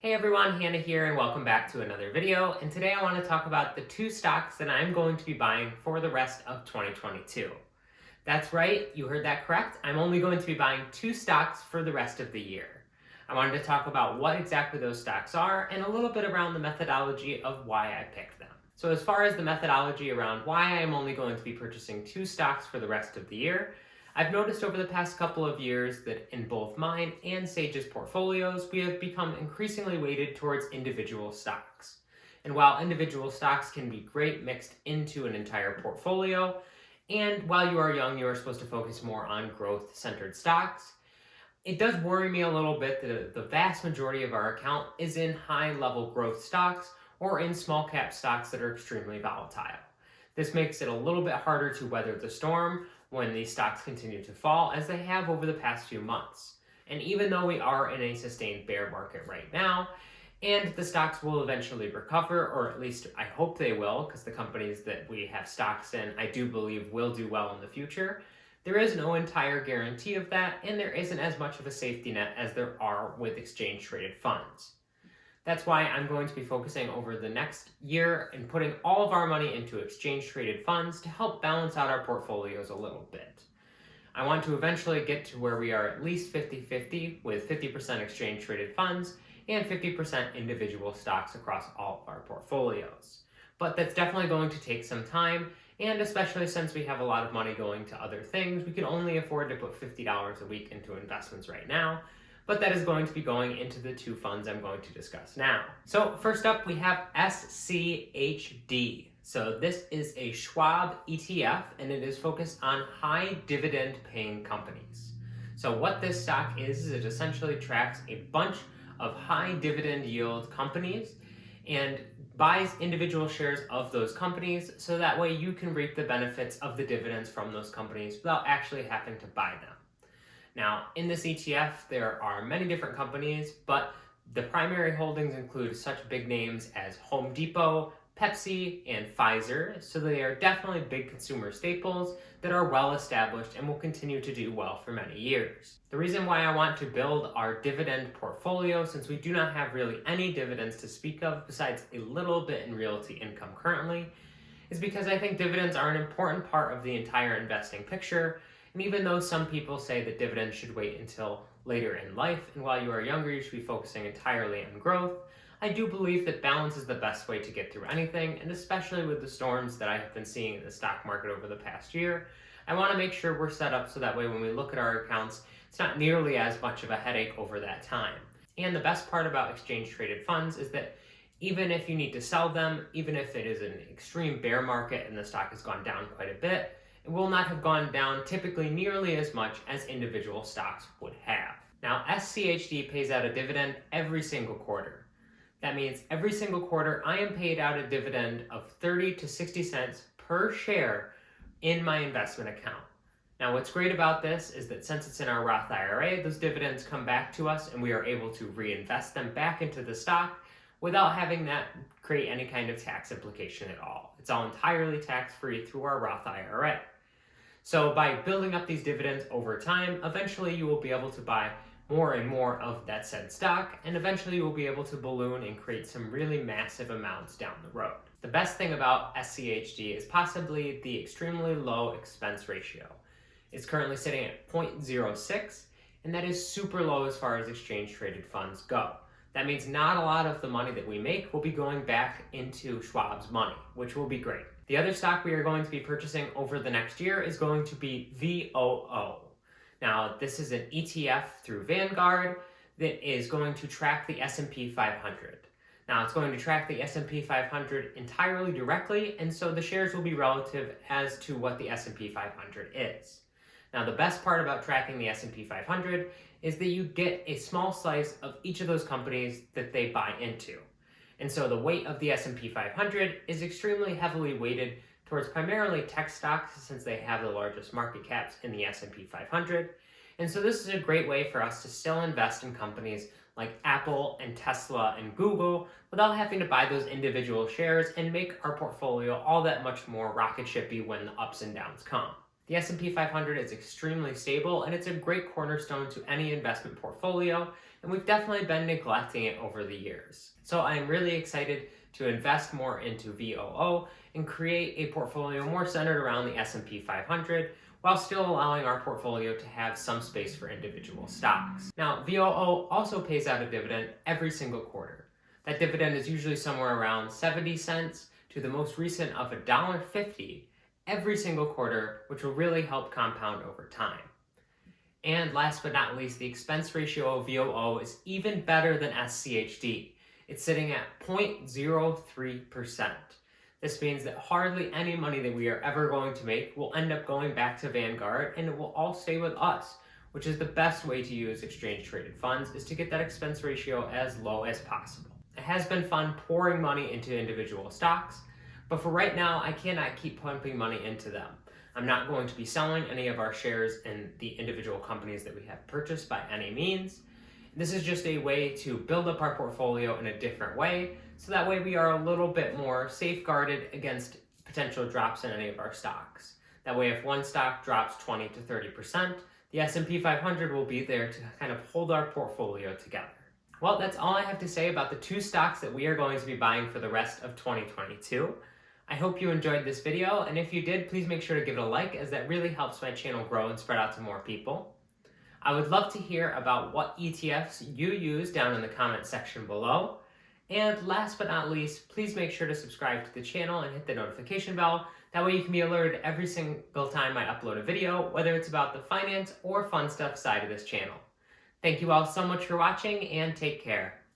Hey everyone, Hannah here and welcome back to another video. And today I want to talk about the two stocks that I'm going to be buying for the rest of 2022. That's right, you heard that correct. I'm only going to be buying two stocks for the rest of the year. I wanted to talk about what exactly those stocks are and a little bit around the methodology of why I picked them. So as far as the methodology around why I am only going to be purchasing two stocks for the rest of the year, I've noticed over the past couple of years that in both mine and Saige's portfolios, we have become increasingly weighted towards individual stocks. And while individual stocks can be great mixed into an entire portfolio, and while you are young, you are supposed to focus more on growth-centered stocks, it does worry me a little bit that the vast majority of our account is in high-level growth stocks or in small-cap stocks that are extremely volatile. This makes it a little bit harder to weather the storm when these stocks continue to fall, as they have over the past few months. And even though we are in a sustained bear market right now, and the stocks will eventually recover, or at least I hope they will, because the companies that we have stocks in, I do believe will do well in the future, there is no entire guarantee of that, and there isn't as much of a safety net as there are with exchange-traded funds. That's why I'm going to be focusing over the next year and putting all of our money into exchange-traded funds to help balance out our portfolios a little bit. I want to eventually get to where we are at least 50-50 with 50% exchange-traded funds and 50% individual stocks across all of our portfolios. But that's definitely going to take some time, and especially since we have a lot of money going to other things, we can only afford to put $50 a week into investments right now, but that is going to be going into the two funds I'm going to discuss now. So first up, we have SCHD. So this is a Schwab ETF, and it is focused on high dividend paying companies. So what this stock is it essentially tracks a bunch of high dividend yield companies and buys individual shares of those companies, so that way you can reap the benefits of the dividends from those companies without actually having to buy them. Now, in this ETF, there are many different companies, but the primary holdings include such big names as Home Depot, Pepsi, and Pfizer, so they are definitely big consumer staples that are well established and will continue to do well for many years. The reason why I want to build our dividend portfolio, since we do not have really any dividends to speak of besides a little bit in realty income currently, is because I think dividends are an important part of the entire investing picture. And even though some people say that dividends should wait until later in life, and while you are younger, you should be focusing entirely on growth, I do believe that balance is the best way to get through anything, and especially with the storms that I have been seeing in the stock market over the past year, I want to make sure we're set up so that way when we look at our accounts, it's not nearly as much of a headache over that time. And the best part about exchange-traded funds is that even if you need to sell them, even if it is an extreme bear market and the stock has gone down quite a bit, it will not have gone down typically nearly as much as individual stocks would have. Now, SCHD pays out a dividend every single quarter. That means every single quarter I am paid out a dividend of 30 to 60 cents per share in my investment account. Now, what's great about this is that since it's in our Roth IRA, those dividends come back to us and we are able to reinvest them back into the stock without having that create any kind of tax implication at all. It's all entirely tax-free through our Roth IRA. So by building up these dividends over time, eventually you will be able to buy more and more of that said stock, and eventually you will be able to balloon and create some really massive amounts down the road. The best thing about SCHD is possibly the extremely low expense ratio. It's currently sitting at 0.06, and that is super low as far as exchange-traded funds go. That means not a lot of the money that we make will be going back into Schwab's money, which will be great. The other stock we are going to be purchasing over the next year is going to be VOO. Now, this is an ETF through Vanguard that is going to track the S&P 500. Now, it's going to track the S&P 500 entirely directly, and so the shares will be relative as to what the S&P 500 is. Now, the best part about tracking the S&P 500 is that you get a small slice of each of those companies that they buy into. And so the weight of the S&P 500 is extremely heavily weighted towards primarily tech stocks, since they have the largest market caps in the S&P 500. And so this is a great way for us to still invest in companies like Apple and Tesla and Google without having to buy those individual shares and make our portfolio all that much more rocket shippy when the ups and downs come. The S&P 500 is extremely stable, and it's a great cornerstone to any investment portfolio and we've definitely been neglecting it over the years. So I'm really excited to invest more into VOO and create a portfolio more centered around the S&P 500 while still allowing our portfolio to have some space for individual stocks. Now, VOO also pays out a dividend every single quarter. That dividend is usually somewhere around 70 cents to the most recent of $1.50 every single quarter, which will really help compound over time. And last but not least, the expense ratio of VOO is even better than SCHD. It's sitting at 0.03%. This means that hardly any money that we are ever going to make will end up going back to Vanguard, and it will all stay with us, which is the best way to use exchange-traded funds, is to get that expense ratio as low as possible. It has been fun pouring money into individual stocks, but for right now, I cannot keep pumping money into them. I'm not going to be selling any of our shares in the individual companies that we have purchased by any means. This is just a way to build up our portfolio in a different way, so that way we are a little bit more safeguarded against potential drops in any of our stocks. That way, if one stock drops 20 to 30%, the S&P 500 will be there to kind of hold our portfolio together. Well, that's all I have to say about the two stocks that we are going to be buying for the rest of 2022. I hope you enjoyed this video, and if you did, please make sure to give it a like, as that really helps my channel grow and spread out to more people. I would love to hear about what ETFs you use down in the comment section below. And last but not least, please make sure to subscribe to the channel and hit the notification bell. That way you can be alerted every single time I upload a video, whether it's about the finance or fun stuff side of this channel. Thank you all so much for watching, and take care.